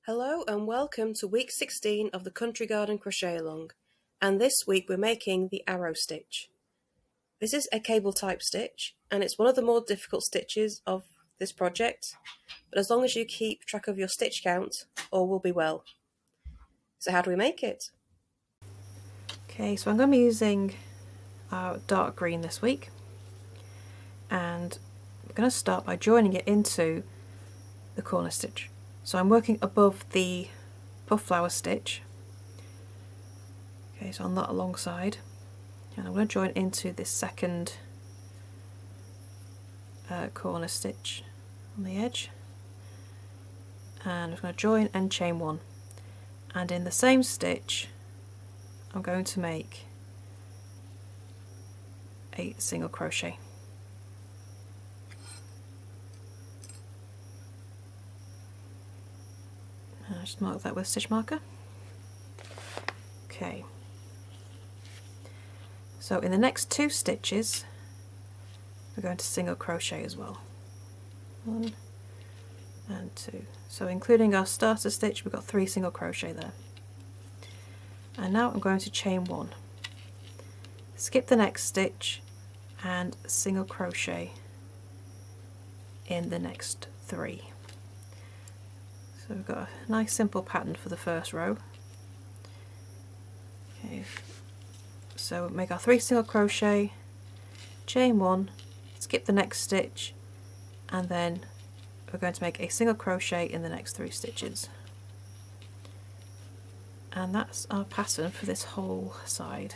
Hello and welcome to week 16 of the Country Garden Crochet Along, and this week we're making the arrow stitch. This is a cable type stitch and it's one of the more difficult stitches of this project, but as long as you keep track of your stitch count, all will be well. So how do we make it? Okay, so I'm going to be using our dark green this week, and I'm going to start by joining it into the corner stitch. So I'm working above the puff flower stitch, okay, so on that alongside, and I'm going to join into this second corner stitch on the edge, and I'm going to join and chain one, and in the same stitch I'm going to make a single crochet. I'll just mark that with a stitch marker. Okay, so in the next two stitches we're going to single crochet as well. 1 and 2. So including our starter stitch, we've got 3 single crochet there. And now I'm going to chain 1, skip the next stitch and single crochet in the next 3. So we've got a nice simple pattern for the first row. Okay, so make our 3 single crochet, chain 1, skip the next stitch, and then we're going to make a single crochet in the next 3 stitches. And that's our pattern for this whole side.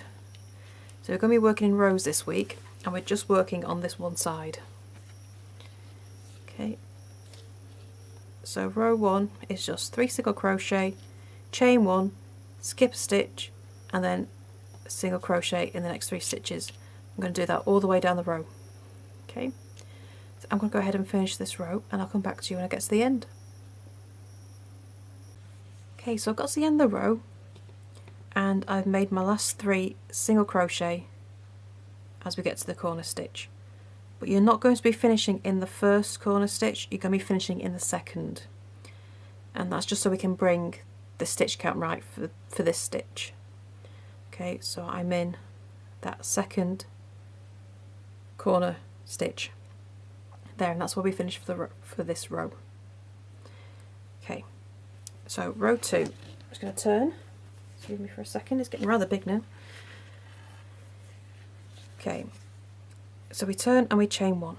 So we're going to be working in rows this week, and we're just working on this one side. Okay, so row 1 is just 3 single crochet, chain 1, skip a stitch, and then a single crochet in the next 3 stitches. I'm going to do that all the way down the row. Okay, so I'm going to go ahead and finish this row, and I'll come back to you when I get to the end. Okay, so I've got to the end of the row and I've made my last 3 single crochet as we get to the corner stitch. But you're not going to be finishing in the first corner stitch, you're going to be finishing in the second. And that's just so we can bring the stitch count right for this stitch. Okay, so I'm in that second corner stitch there, and that's where we finish for this row. Okay. So row 2, I'm just going to turn, excuse me for a second, it's getting rather big now. Okay, so we turn and we chain 1.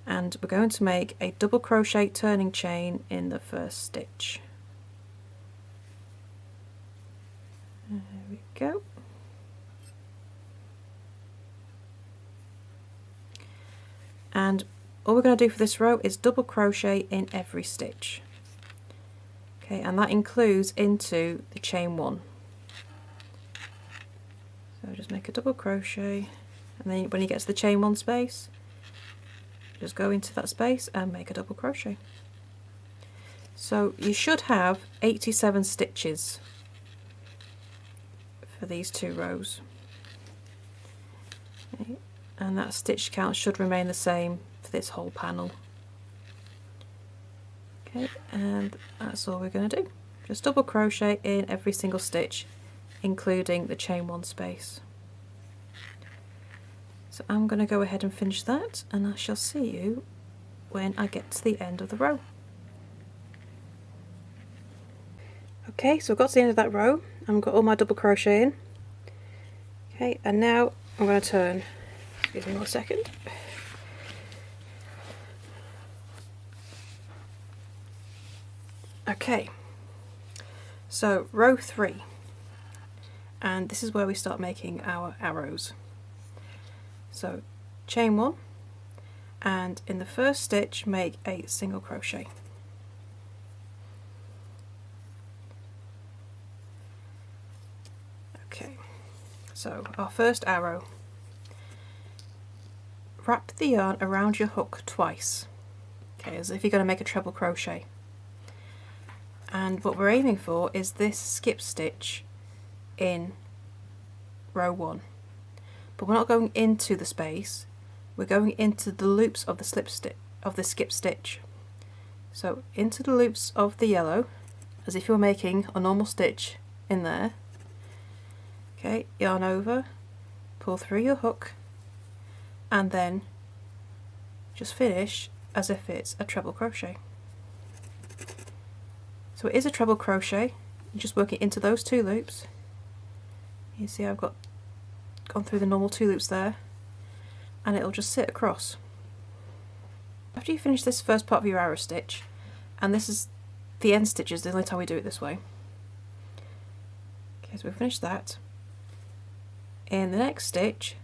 And we're going to make a double crochet turning chain in the first stitch. There we go. And all we're going to do for this row is double crochet in every stitch. Okay, and that includes into the chain 1. So just make a double crochet, and then when you get to the chain 1 space, just go into that space and make a double crochet. So you should have 87 stitches for these 2 rows. Okay, and that stitch count should remain the same for this whole panel. Okay, and that's all we're going to do. Just double crochet in every single stitch, including the chain 1 space. So I'm going to go ahead and finish that, and I shall see you when I get to the end of the row. Okay, so I've got to the end of that row, I've got all my double crochet in. Okay, and now I'm going to turn. Excuse me 1 second. Okay, so row 3, and this is where we start making our arrows. So chain 1, and in the first stitch make a single crochet. Okay, so our first arrow, wrap the yarn around your hook twice, okay, as if you're going to make a treble crochet. And what we're aiming for is this skip stitch in row 1. But we're not going into the space, we're going into the loops of the skip stitch. So into the loops of the yellow, as if you're making a normal stitch in there. Okay, yarn over, pull through your hook, and then just finish as if it's a treble crochet. So it is a treble crochet, you just work it into those 2 loops. You see I've gone through the normal 2 loops there, and it'll just sit across. After you finish this first part of your arrow stitch, and this is the end stitches, the only time we do it this way. Okay, so we've finished that. In the next stitch,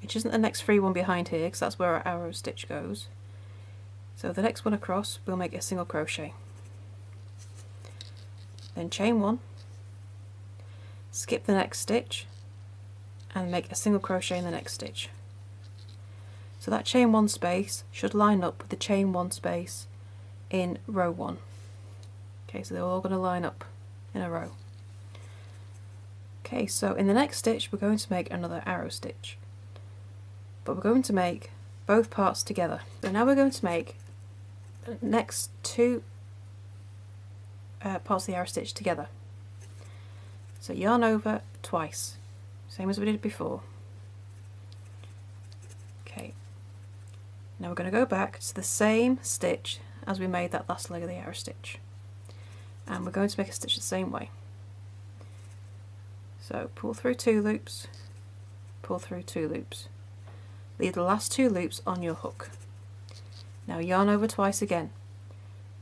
which isn't the next free one behind here because that's where our arrow stitch goes, so the next one across we'll make a single crochet, then chain 1, skip the next stitch and make a single crochet in the next stitch. So that chain 1 space should line up with the chain 1 space in row 1. Okay, so they're all going to line up in a row. Okay, so in the next stitch we're going to make another arrow stitch, but we're going to make both parts together. So now we're going to make the next 2 parts of the arrow stitch together. So yarn over twice, same as we did before. Okay, now we're going to go back to the same stitch as we made that last leg of the arrow stitch, and we're going to make a stitch the same way. So pull through 2 loops, pull through 2 loops, leave the last 2 loops on your hook. Now yarn over twice again.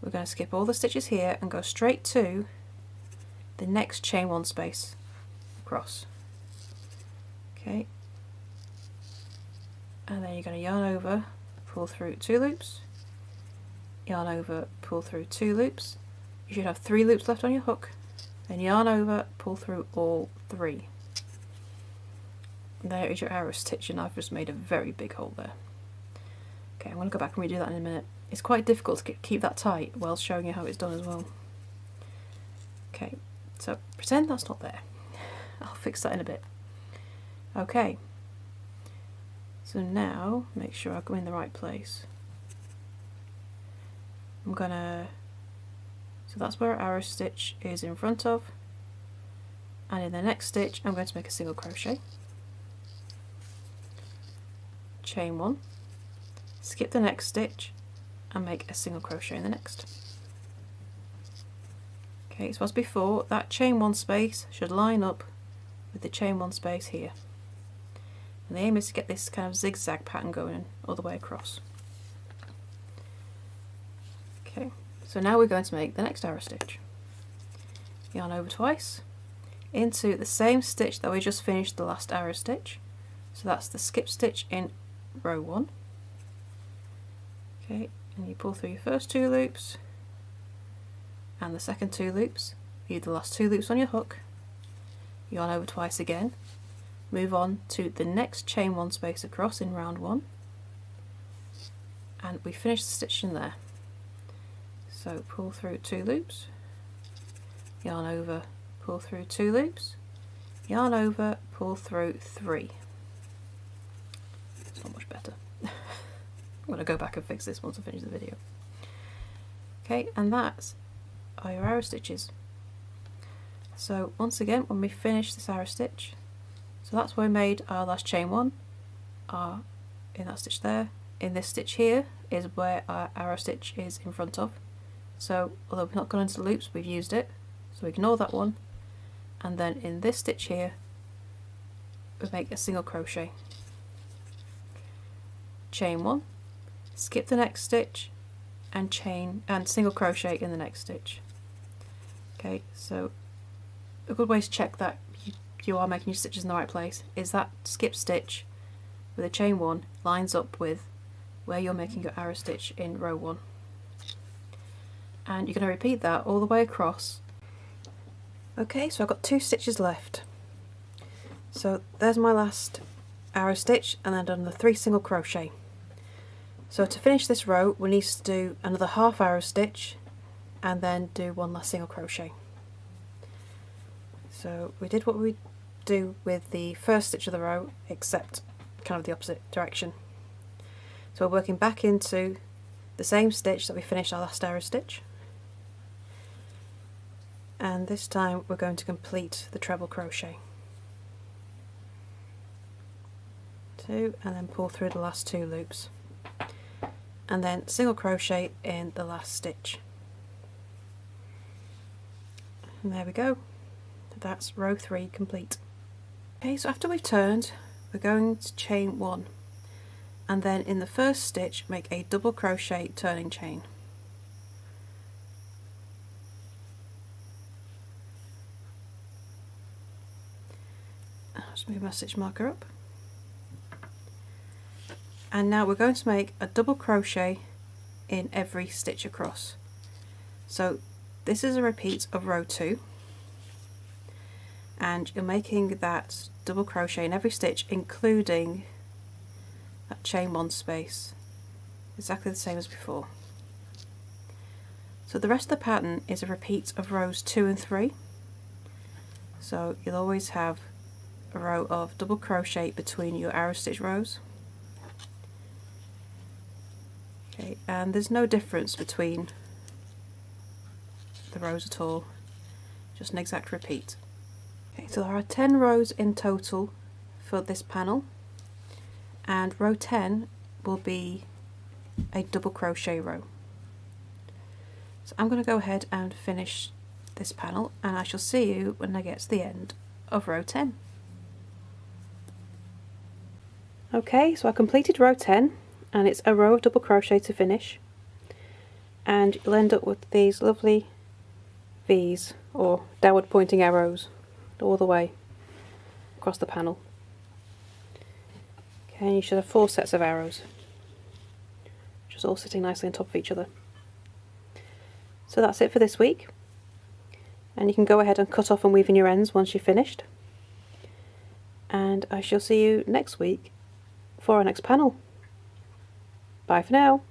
We're going to skip all the stitches here and go straight to the next chain 1 space across. Okay, and then you're going to yarn over, pull through 2 loops, yarn over, pull through 2 loops. You should have 3 loops left on your hook, then yarn over, pull through all 3. And there is your arrow stitch, and I've just made a very big hole there. Okay, I'm going to go back and redo that in a minute. It's quite difficult to keep that tight while showing you how it's done as well. Okay, so pretend that's not there. I'll fix that in a bit. Okay, so now make sure I go in the right place. I'm gonna, so that's where our arrow stitch is in front of, and in the next stitch I'm going to make a single crochet, chain 1, skip the next stitch and make a single crochet in the next. Okay, so as before, that chain 1 space should line up with the chain 1 space here, and the aim is to get this kind of zigzag pattern going all the way across. Okay, so now we're going to make the next arrow stitch. Yarn over twice into the same stitch that we just finished the last arrow stitch, so that's the skip stitch in row 1. Okay, and you pull through your first 2 loops and the second 2 loops, leave the last 2 loops on your hook, yarn over twice again, move on to the next chain 1 space across in round 1, and we finish the stitch in there. So pull through 2 loops, yarn over, pull through 2 loops, yarn over, pull through 3. It's not much better. I'm going to go back and fix this once I finish the video. Okay, and that's are your arrow stitches. So once again, when we finish this arrow stitch, so that's where we made our last chain 1, in that stitch there. In this stitch here is where our arrow stitch is in front of. So although we've not gone into the loops, we've used it, so ignore that one. And then in this stitch here, we make a single crochet, chain 1, skip the next stitch, and chain and single crochet in the next stitch. Okay, so a good way to check that you are making your stitches in the right place is that skip stitch with a chain 1 lines up with where you're making your arrow stitch in row 1. And you're going to repeat that all the way across. Okay, so I've got 2 stitches left. So there's my last arrow stitch, and then I've done the 3 single crochet. So to finish this row we need to do another half arrow stitch and then do 1 last single crochet. So we did what we do with the first stitch of the row, except kind of the opposite direction. So we're working back into the same stitch that we finished our last arrow stitch, and this time we're going to complete the treble crochet. 2, and then pull through the last 2 loops, and then single crochet in the last stitch. And there we go, that's row 3 complete. Okay, so after we've turned, we're going to chain 1, and then in the first stitch make a double crochet turning chain. I'll just move my stitch marker up. And now we're going to make a double crochet in every stitch across. So this is a repeat of row 2, and you're making that double crochet in every stitch, including that chain 1 space, exactly the same as before. So the rest of the pattern is a repeat of rows 2 and 3, so you'll always have a row of double crochet between your arrow stitch rows. Okay, and there's no difference between the rows at all, just an exact repeat. Okay, so there are 10 rows in total for this panel, and row 10 will be a double crochet row. So I'm going to go ahead and finish this panel, and I shall see you when I get to the end of row 10. Okay, so I completed row 10, and it's a row of double crochet to finish, and you'll end up with these lovely V's, or downward pointing arrows, all the way across the panel. Okay, and you should have 4 sets of arrows, just all sitting nicely on top of each other. So that's it for this week, and you can go ahead and cut off and weave in your ends once you've finished, and I shall see you next week for our next panel. Bye for now.